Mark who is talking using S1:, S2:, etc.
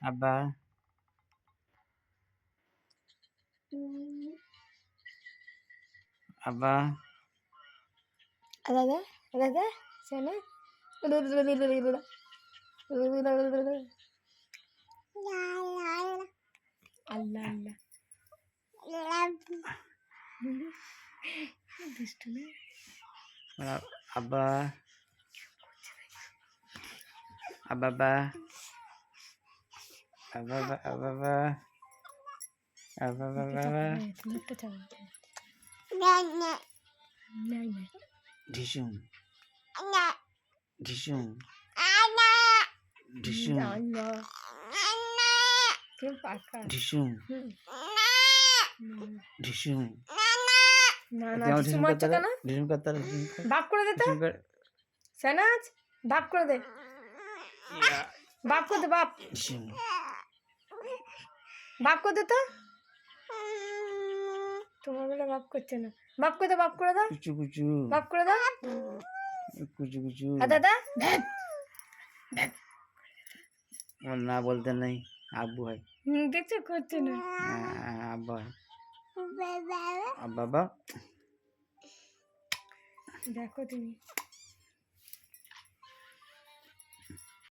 S1: আব্বা আব্বা
S2: দাদা দাদা শোনো আল্লাহ আল্লাহ দুষ্ট না
S1: আব্বা আব্বা আব্বা আব্বা আব্বা আব্বা
S2: তোমারটা চাও
S1: ঢিসুম ঢিসুম ঢিসুম
S2: কেউ পাকা
S1: ঢিসুম ঢিসুম
S2: না না কিছু মারছো কেন
S1: ঢিসুম করতে
S2: বাপ করে দে তো সেনাজ বাপ করে দে বাপ করে দে বাপ
S1: ঢিসুম
S2: বাপ করে দে তো তোমার বলে বাপ করছে না বাপ করে দে বাপ করে দাও
S1: কুচু কুচু
S2: বাপ করে দাও
S1: কুচু কুচু
S2: দাদা
S1: আমার না বলতে নেই আব্বু হয়
S2: দেখছো করছে না
S1: আব্বা আব্বা
S2: দেখো তুমি